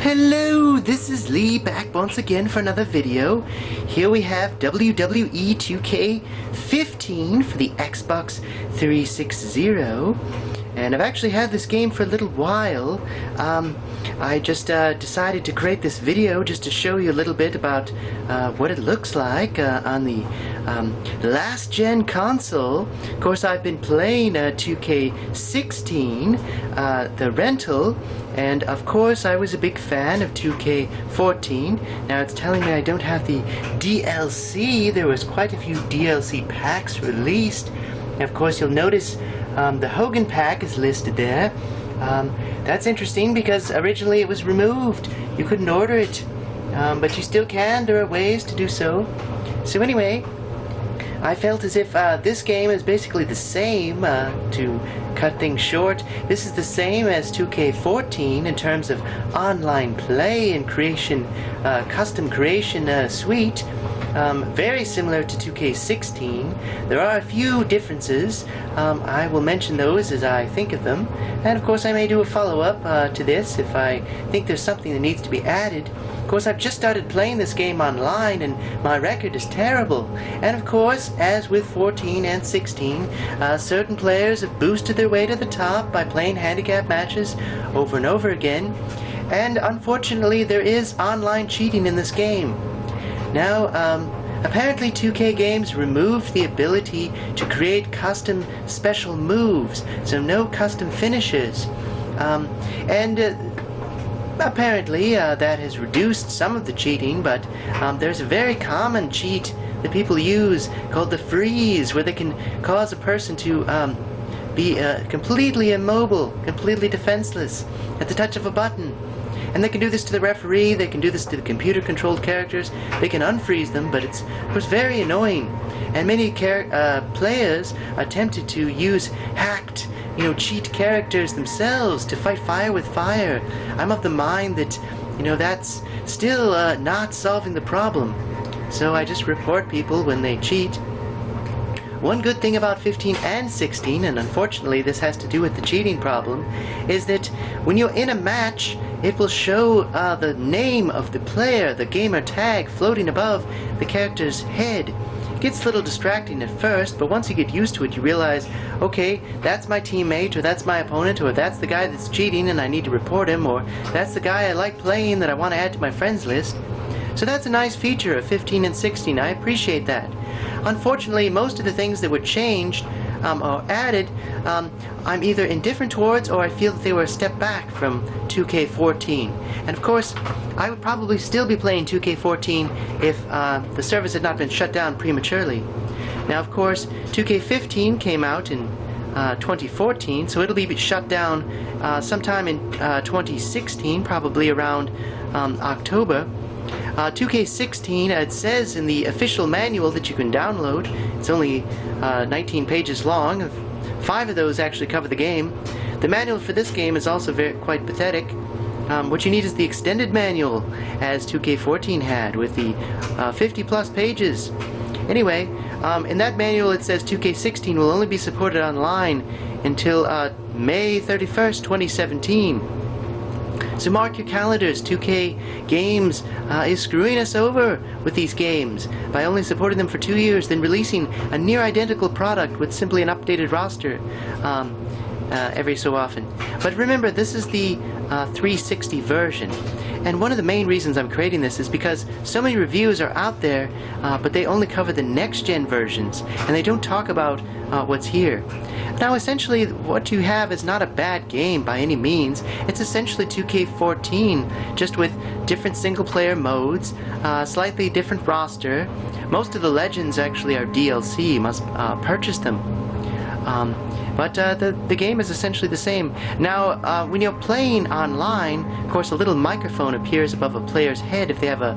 Hello, this is Lee back once again for another video. Here we have WWE 2K15 for the Xbox 360. And I've actually had this game for a little while. I just decided to create this video just to show you a little bit about what it looks like on the last gen console. Of course, I've been playing 2K16, the rental, and of course I was a big fan of 2K14. Now it's telling me I don't have the DLC. There was quite a few DLC packs released. And of course you'll notice the Hogan pack is listed there. That's interesting because originally it was removed. You couldn't order it, but you still can. There are ways to do so. So anyway, I felt as if this game is basically the same, to cut things short. This is the same as 2K14 in terms of online play and creation, custom creation suite. Very similar to 2K16. There are a few differences. I will mention those as I think of them. And of course I may do a follow-up to this if I think there's something that needs to be added. Of course, I've just started playing this game online and my record is terrible. And of course, as with 14 and 16, certain players have boosted their way to the top by playing handicap matches over and over again. And unfortunately, there is online cheating in this game. Now, apparently 2K Games removed the ability to create custom special moves, so no custom finishes. Apparently that has reduced some of the cheating, but there's a very common cheat that people use called the freeze, where they can cause a person to be completely immobile, completely defenseless at the touch of a button. And they can do this to the referee, they can do this to the computer-controlled characters, they can unfreeze them, but it's, of course, very annoying. And many players attempted to use hacked, cheat characters themselves to fight fire with fire. I'm of the mind that, that's still not solving the problem. So I just report people when they cheat. One good thing about 15 and 16, and unfortunately this has to do with the cheating problem, is that when you're in a match, it will show the name of the player, the gamer tag, floating above the character's head. It gets a little distracting at first, but once you get used to it, you realize, okay, that's my teammate, or that's my opponent, or that's the guy that's cheating and I need to report him, or that's the guy I like playing that I want to add to my friends list. So that's a nice feature of 15 and 16. I appreciate that. Unfortunately, most of the things that were changed or added, I'm either indifferent towards or I feel that they were a step back from 2K14. And of course, I would probably still be playing 2K14 if the service had not been shut down prematurely. Now, of course, 2K15 came out in 2014, so it'll be shut down sometime in 2016, probably around October. 2K16, it says in the official manual that you can download. It's only 19 pages long. 5 of those actually cover the game. The manual for this game is also quite pathetic. What you need is the extended manual, as 2K14 had, with the 50+ pages. Anyway, in that manual it says 2K16 will only be supported online until May 31st, 2017. So mark your calendars. 2K Games is screwing us over with these games by only supporting them for 2 years, then releasing a near identical product with simply an updated roster every so often. But remember, this is the 360 version. And one of the main reasons I'm creating this is because so many reviews are out there, but they only cover the next-gen versions, and they don't talk about what's here. Now, essentially, what you have is not a bad game by any means. It's essentially 2K14, just with different single-player modes, slightly different roster. Most of the legends actually are DLC. You must purchase them. But the game is essentially the same. Now, when you're playing online, of course, a little microphone appears above a player's head if they have a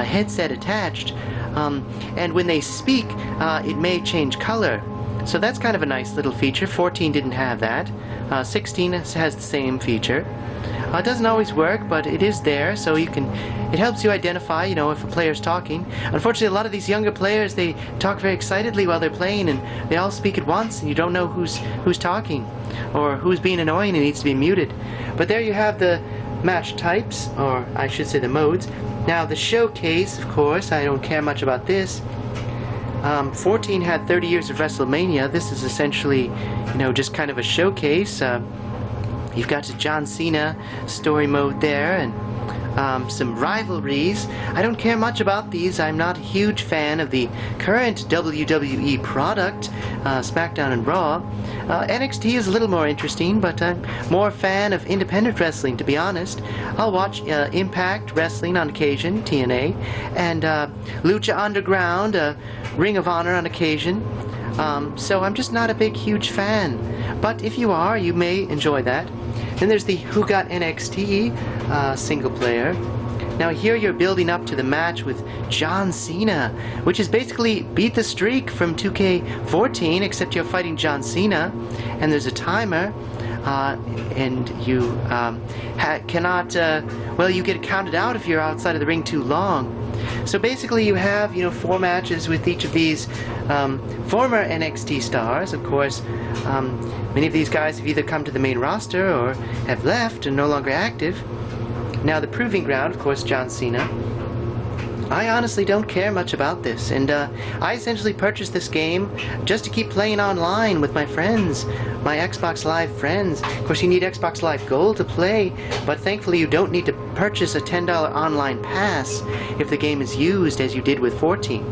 headset attached. And when they speak, it may change color. So that's kind of a nice little feature. 14 didn't have that. 16 has the same feature. It doesn't always work, but it is there, so it helps you identify, if a player's talking. Unfortunately, a lot of these younger players, they talk very excitedly while they're playing, and they all speak at once, and you don't know who's talking, or who's being annoying and needs to be muted. But there you have the match types, or I should say the modes. Now the showcase, of course, I don't care much about this. 14 had 30 years of WrestleMania. This is essentially, you know, just kind of a showcase. You've got the John Cena story mode there, and some rivalries. I don't care much about these. I'm not a huge fan of the current WWE product, SmackDown and Raw. NXT is a little more interesting, but I'm more a fan of independent wrestling, to be honest. I'll watch Impact Wrestling on occasion, TNA, and Lucha Underground, Ring of Honor on occasion. So I'm just not a big, huge fan. But if you are, you may enjoy that. Then there's the Who Got NXT single player. Now here you're building up to the match with John Cena, which is basically beat the streak from 2K14, except you're fighting John Cena, and there's a timer, and you cannot, well, you get counted out if you're outside of the ring too long. So basically you have, you know, 4 matches with each of these former NXT stars. Of course, many of these guys have either come to the main roster or have left and no longer active. Now the Proving Ground, of course, John Cena. I honestly don't care much about this, and I essentially purchased this game just to keep playing online with my friends, my Xbox Live friends. Of course, you need Xbox Live Gold to play, but thankfully you don't need to purchase a $10 online pass if the game is used as you did with 14.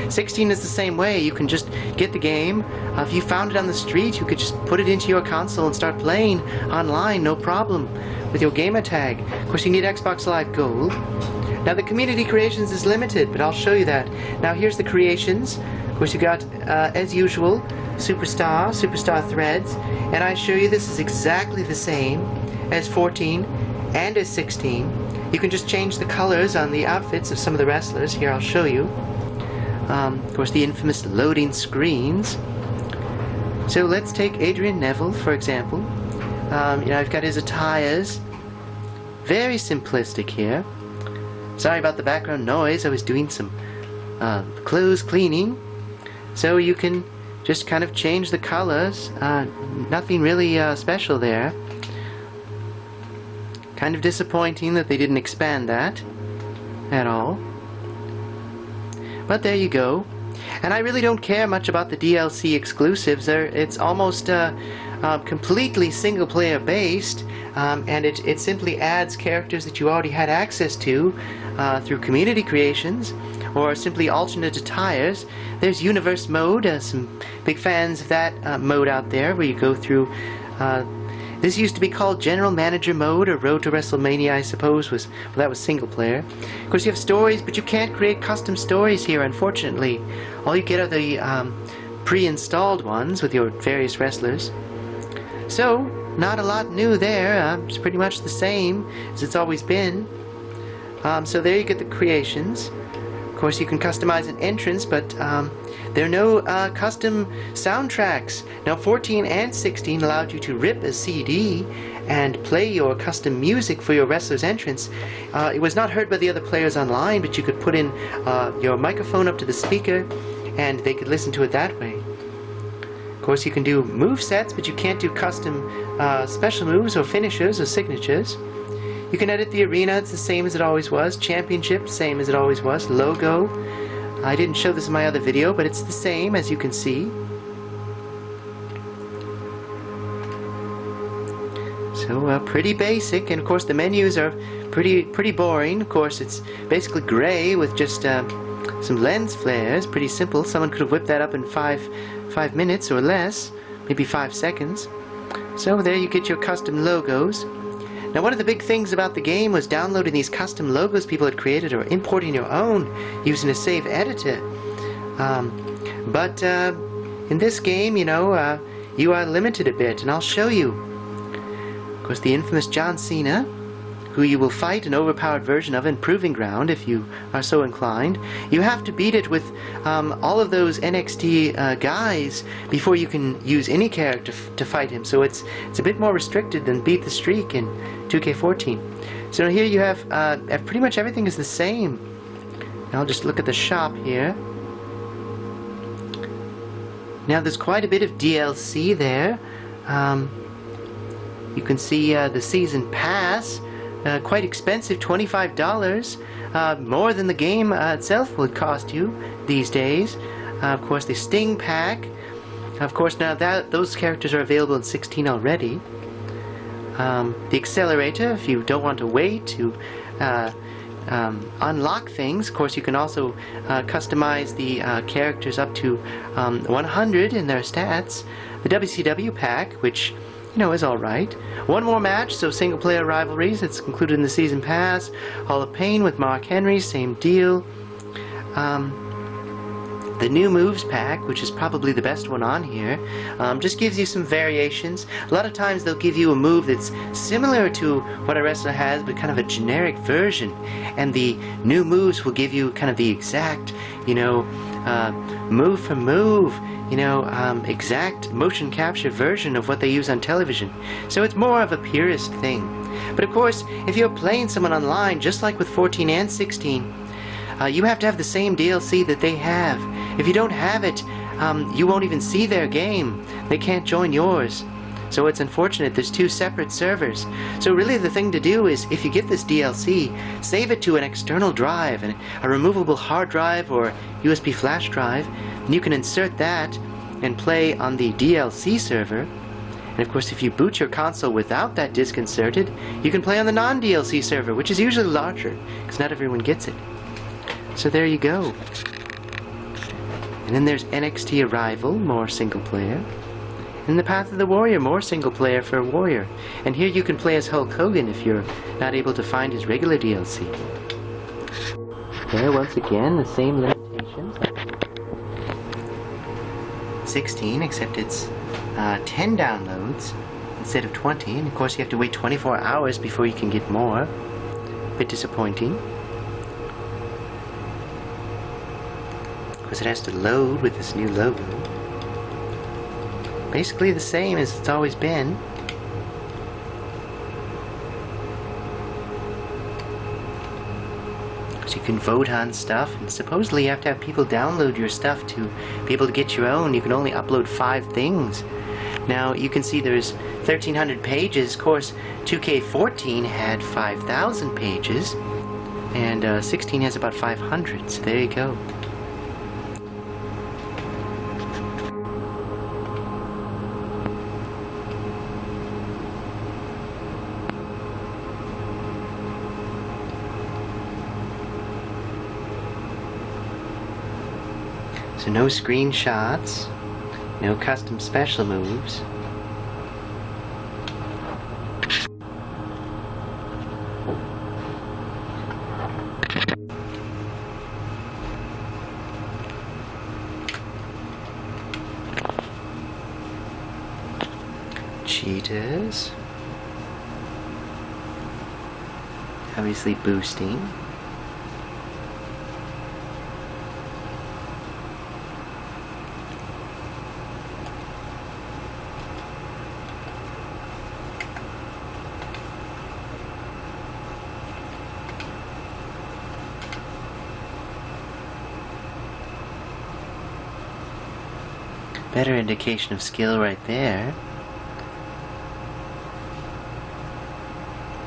16 is the same way. You can just get the game. If you found it on the street, you could just put it into your console and start playing online, no problem, with your gamer tag. Of course, you need Xbox Live Gold. Now the community creations is limited, but I'll show you that. Now here's the creations. Of course you got, as usual, Superstar threads, and I show you this is exactly the same as 14 and as 16. You can just change the colors on the outfits of some of the wrestlers. Here I'll show you. Of course the infamous loading screens. So let's take Adrian Neville, for example. You know, I've got his attires. Very simplistic here. Sorry about the background noise, I was doing some clothes cleaning. So you can just kind of change the colors. Nothing really special there. Kind of disappointing that they didn't expand that at all. But there you go. And I really don't care much about the DLC exclusives. It's almost completely single player based, and it simply adds characters that you already had access to through community creations or simply alternate attires. There's universe mode, some big fans of that mode out there, where you go through this used to be called General Manager mode, or Road to WrestleMania, I suppose, well, that was single player. Of course you have stories, but you can't create custom stories here, unfortunately. All you get are the pre-installed ones with your various wrestlers. So, not a lot new there. It's pretty much the same as it's always been. So there you get the creations. Of course you can customize an entrance, but there are no custom soundtracks. Now 14 and 16 allowed you to rip a CD and play your custom music for your wrestler's entrance. It was not heard by the other players online, but you could put in your microphone up to the speaker and they could listen to it that way. Of course you can do move sets, but you can't do custom special moves or finishers or signatures. You can edit the arena, it's the same as it always was. Championship, same as it always was. Logo, I didn't show this in my other video, but it's the same as you can see. So pretty basic, and of course the menus are pretty boring. Of course it's basically gray with just some lens flares. Pretty simple. Someone could have whipped that up in five minutes or less, maybe 5 seconds. So there you get your custom logos. Now one of the big things about the game was downloading these custom logos people had created or importing your own using a save editor. But in this game, you know, you are limited a bit, and I'll show you. Of course, the infamous John Cena, who you will fight an overpowered version of in Proving Ground if you are so inclined. You have to beat it with all of those NXT guys before you can use any character to fight him. So it's a bit more restricted than Beat the Streak in 2K14. So here you have pretty much everything is the same. Now I'll just look at the shop here. Now there's quite a bit of DLC there. You can see the season pass, quite expensive, $25, more than the game itself would cost you these days. Of course, the Sting pack. Of course, now that those characters are available in 16 already. The Accelerator, if you don't want to wait to unlock things. Of course, you can also customize the characters up to 100 in their stats. The WCW pack, which, you know, is alright. One more match, so single-player rivalries. It's included in the Season Pass. Hall of Pain with Mark Henry, same deal. The New Moves pack, which is probably the best one on here, just gives you some variations. A lot of times they'll give you a move that's similar to what a wrestler has, but kind of a generic version. And the New Moves will give you kind of the exact, you know, move for move, you know, exact motion capture version of what they use on television. So it's more of a purist thing. But of course, if you're playing someone online, just like with 14 and 16, you have to have the same DLC that they have. If you don't have it, you won't even see their game. They can't join yours. So it's unfortunate there's two separate servers. So really the thing to do is, if you get this DLC, save it to an external drive, a removable hard drive or USB flash drive, and you can insert that and play on the DLC server. And of course, if you boot your console without that disc inserted, you can play on the non-DLC server, which is usually larger, because not everyone gets it. So there you go. And then there's NXT Arrival, more single player. And the Path of the Warrior, more single player for Warrior. And here you can play as Hulk Hogan if you're not able to find his regular DLC. There, once again, the same limitations. 16, except it's 10 downloads instead of 20. And of course you have to wait 24 hours before you can get more. A bit disappointing. Because it has to load with this new logo. Basically the same as it's always been. So you can vote on stuff, and supposedly you have to have people download your stuff to be able to get your own. You can only upload 5 things. Now you can see there's 1,300 pages. Of course, 2K14 had 5,000 pages, and 16 has about 500. So there you go. So no screenshots, no custom special moves. Cheetahs. Obviously boosting. Better indication of skill right there.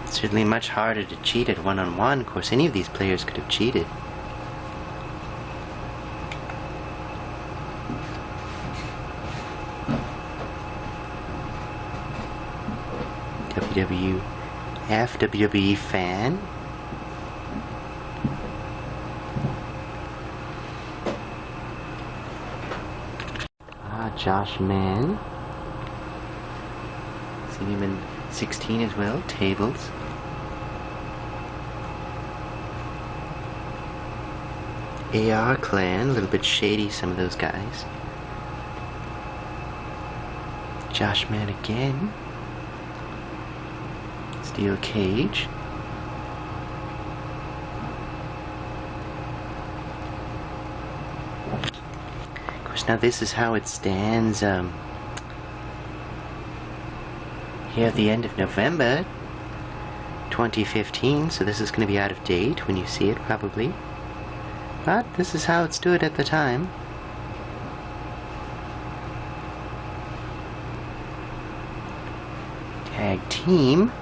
It's certainly much harder to cheat at one-on-one. Of course, any of these players could have cheated. WWE fan. Josh Mann. Seen him in 16 as well. Tables. AR Clan. A little bit shady, some of those guys. Josh Mann again. Steel Cage. Now this is how it stands here at the end of November 2015, so this is going to be out of date when you see it probably, but this is how it stood at the time. Tag team.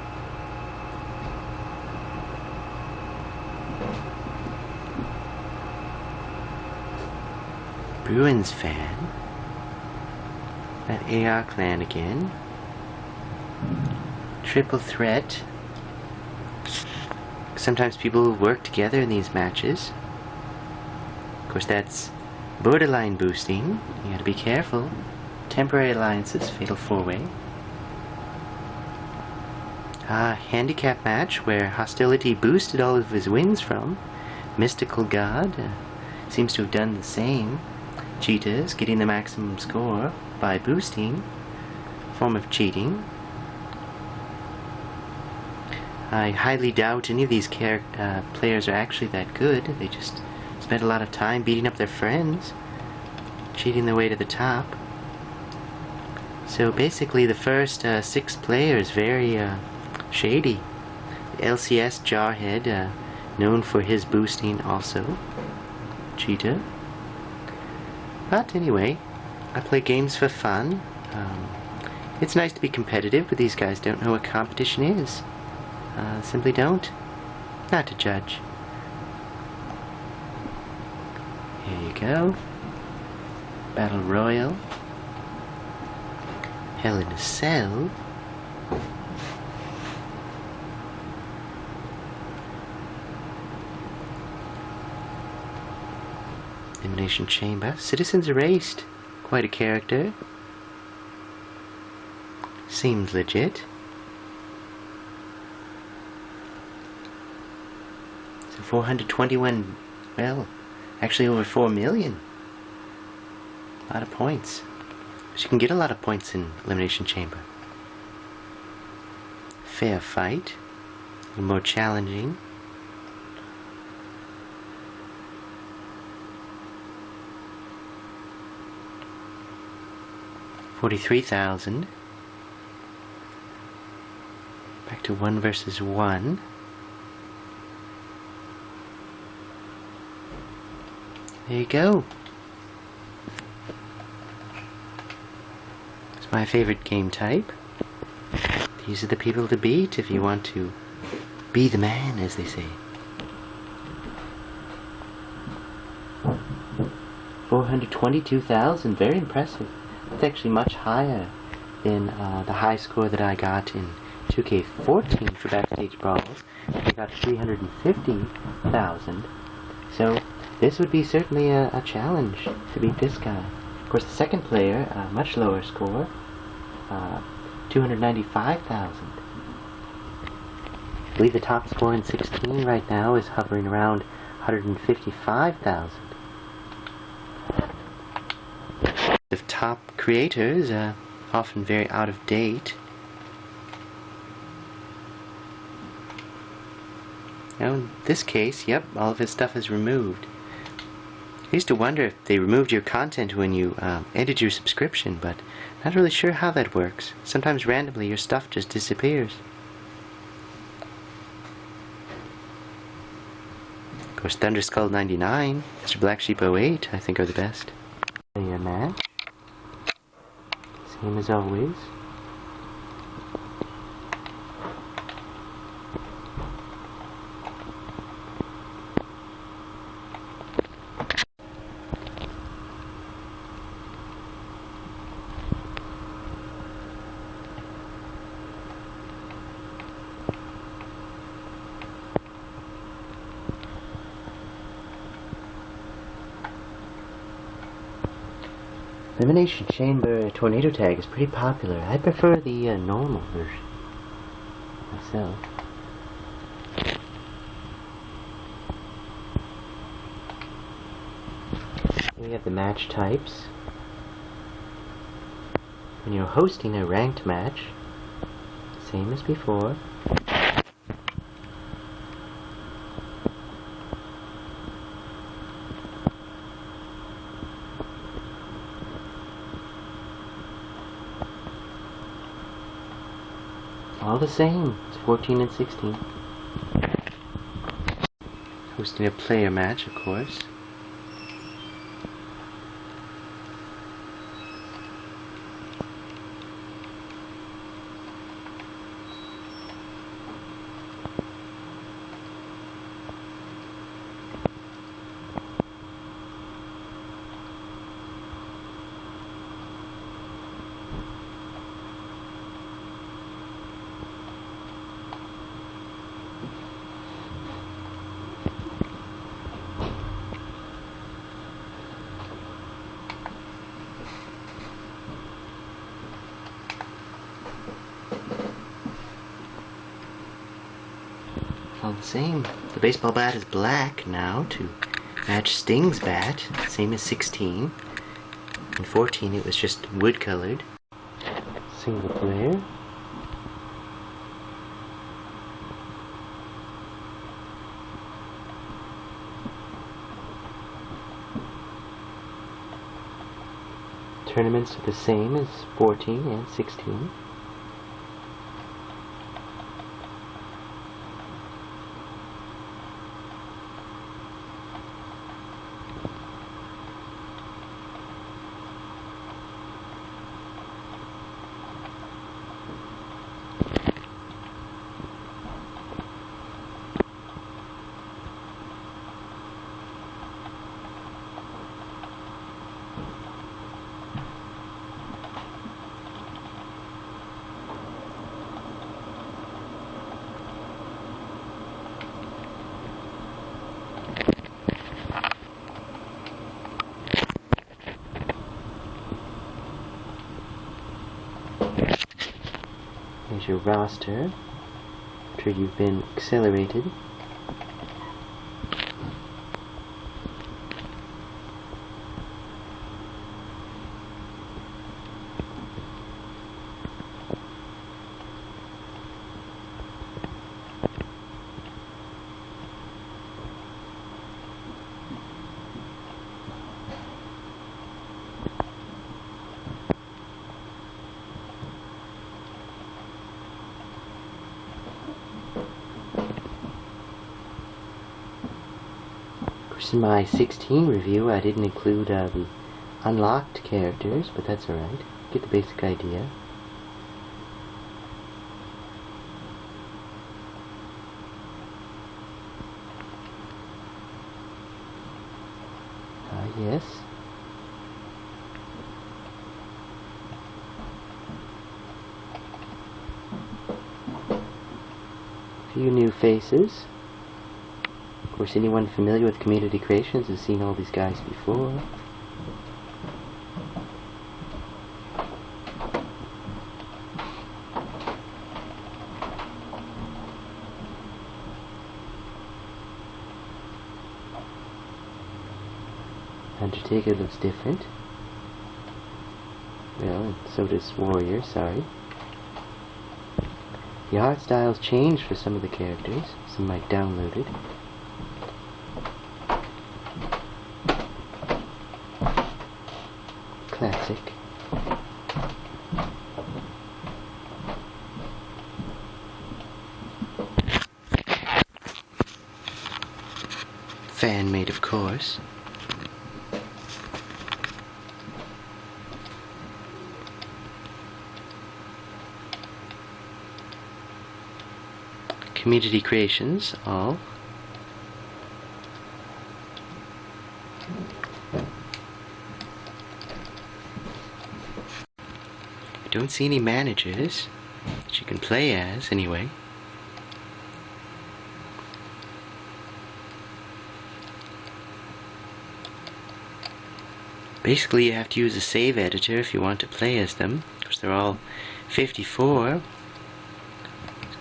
Bruins fan. That AR clan again. Triple threat. Sometimes people work together in these matches. Of course, that's borderline boosting. You gotta be careful. Temporary alliances, fatal four-way. Handicap match where hostility boosted all of his wins from. Mystical God seems to have done the same. Cheetahs getting the maximum score by boosting. Form of cheating. I highly doubt any of these players are actually that good. They just spend a lot of time beating up their friends, cheating their way to the top. So basically the first 6 players very shady. LCS Jarhead, known for his boosting also. Cheetah. But anyway, I play games for fun. It's nice to be competitive, but these guys don't know what competition is. Simply don't. Not to judge. Here you go. Battle Royal. Hell in a Cell. Elimination Chamber. Citizens Erased. Quite a character. Seems legit. So 421, well, actually over 4 million. A lot of points. But you can get a lot of points in Elimination Chamber. Fair fight. A little more challenging. $43,000. Back to 1 versus 1. There you go. It's my favorite game type. These are the people to beat if you want to be the man, as they say. 422,000, very impressive. That's actually much higher than the high score that I got in 2K14 for Backstage Brawls. I got 350,000. So this would be certainly a challenge to beat this guy. Of course, the second player, much lower score, 295,000. I believe the top score in 16 right now is hovering around 155,000. The top creators, often very out of date. Now in this case, yep, all of his stuff is removed. I used to wonder if they removed your content when you ended your subscription, but not really sure how that works. Sometimes randomly your stuff just disappears. Of course, Thunderskull 99, Mr. Black Sheep 08, I think are the best. Player match. Same as always. Elimination Chamber Tornado Tag is pretty popular. I prefer the normal version myself. Here we have the match types. When you're hosting a ranked match, same as before. All the same. It's 14 and 16. Hosting a player match, of course. the same. The baseball bat is black now to match Sting's bat, same as 16. In 14 it was just wood colored. Single player. Tournaments are the same as 14 and 16. Here's your roster after you've been accelerated. In my 16 review, I didn't include the unlocked characters, but that's alright. Get the basic idea. Yes. A few new faces. Of course, anyone familiar with Community Creations has seen all these guys before. Undertaker looks different. Well, and so does Warrior, sorry. The art styles changed for some of the characters, some I downloaded. Classic. Fan made, of course. Community Creations, all. I don't see any managers that you can play as, anyway. Basically, you have to use a save editor if you want to play as them, because they're all 54.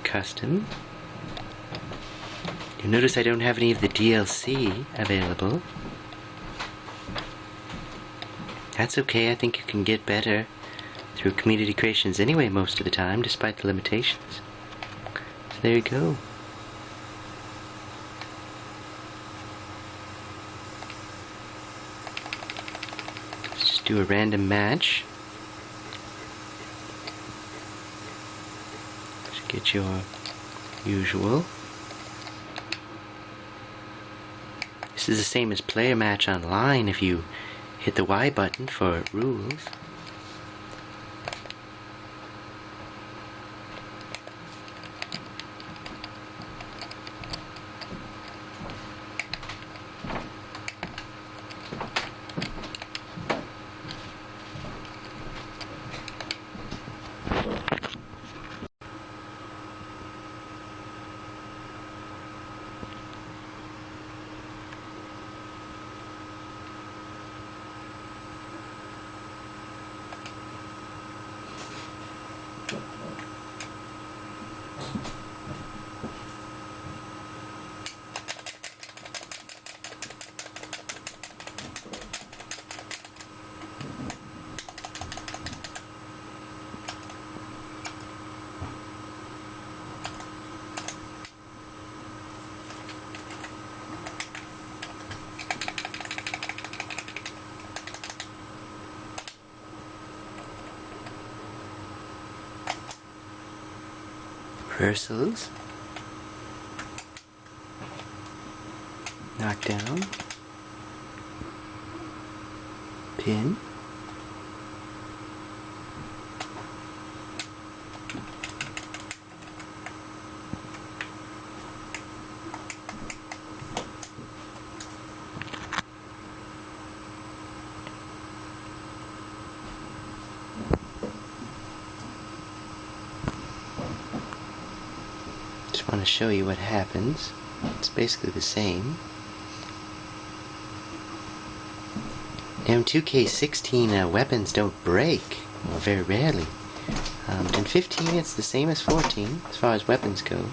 Custom. You'll notice I don't have any of the DLC available. That's okay, I think you can get better through Community Creations anyway most of the time, despite the limitations. So there you go. Let's just do a random match to get your usual. This is the same as player match online if you hit the Y button for rules. Reversals. Knockdown. Pin. Just want to show you what happens. It's basically the same. Now in 2K16 weapons don't break, well, very rarely. In 15 it's the same as 14 as far as weapons go.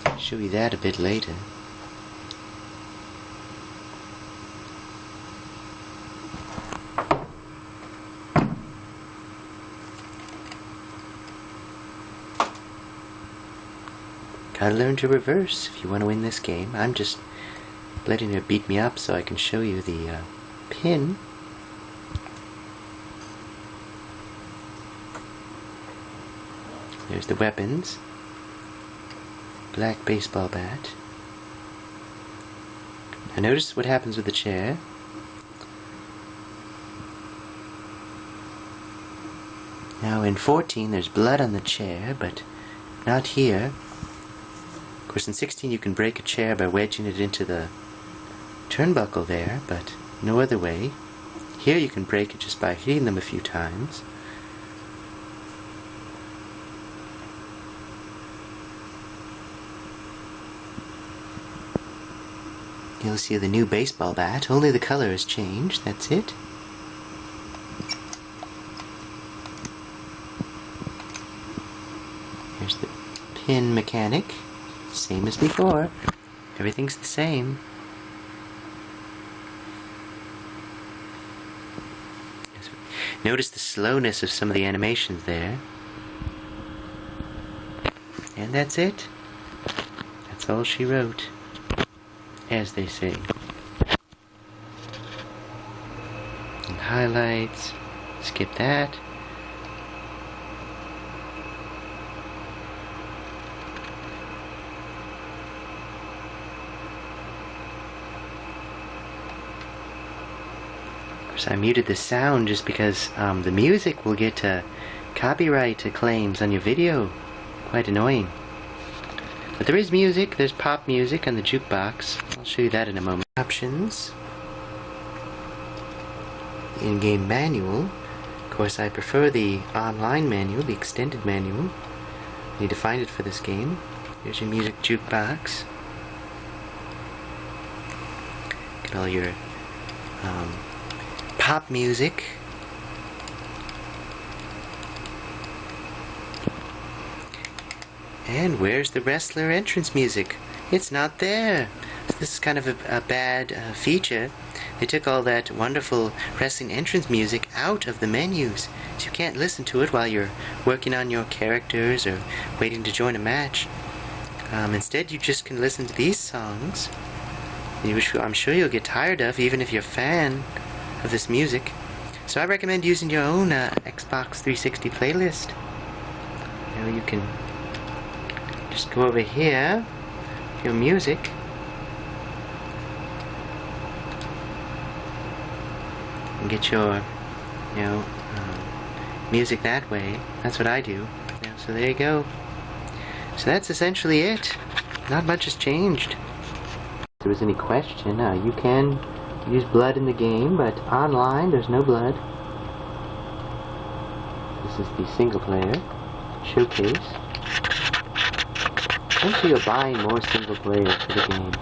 I'll show you that a bit later. Gotta learn to reverse if you want to win this game. I'm just letting her beat me up so I can show you the pin. There's the weapons. Black baseball bat. Now notice what happens with the chair. Now in 14 there's blood on the chair, but not here. Of course, in 16 you can break a chair by wedging it into the turnbuckle there, but no other way. Here you can break it just by hitting them a few times. You'll see the new baseball bat, only the color has changed, that's it. Here's the pin mechanic. Same as before. Everything's the same. Notice the slowness of some of the animations there. And that's it. That's all she wrote. As they say. And highlights. Skip that. I muted the sound just because the music will get copyright claims on your video. Quite annoying. But there is music. There's pop music on the jukebox. I'll show you that in a moment. Options. In-game manual. Of course, I prefer the online manual, the extended manual. You need to find it for this game. Here's your music jukebox. Get all your pop music. And where's the wrestler entrance music? It's not there. So this is kind of a bad feature. They took all that wonderful wrestling entrance music out of the menus, so you can't listen to it while you're working on your characters or waiting to join a match. Instead, you just can listen to these songs, which I'm sure you'll get tired of, even if you're a fan of this music. So I recommend using your own Xbox 360 playlist. You know, you can just go over here, your music, and get your, music that way. That's what I do. So there you go. So that's essentially it. Not much has changed. If there was any question, you can use blood in the game, but online there's no blood. This is the single player showcase. Essentially you're buying more single players for the game.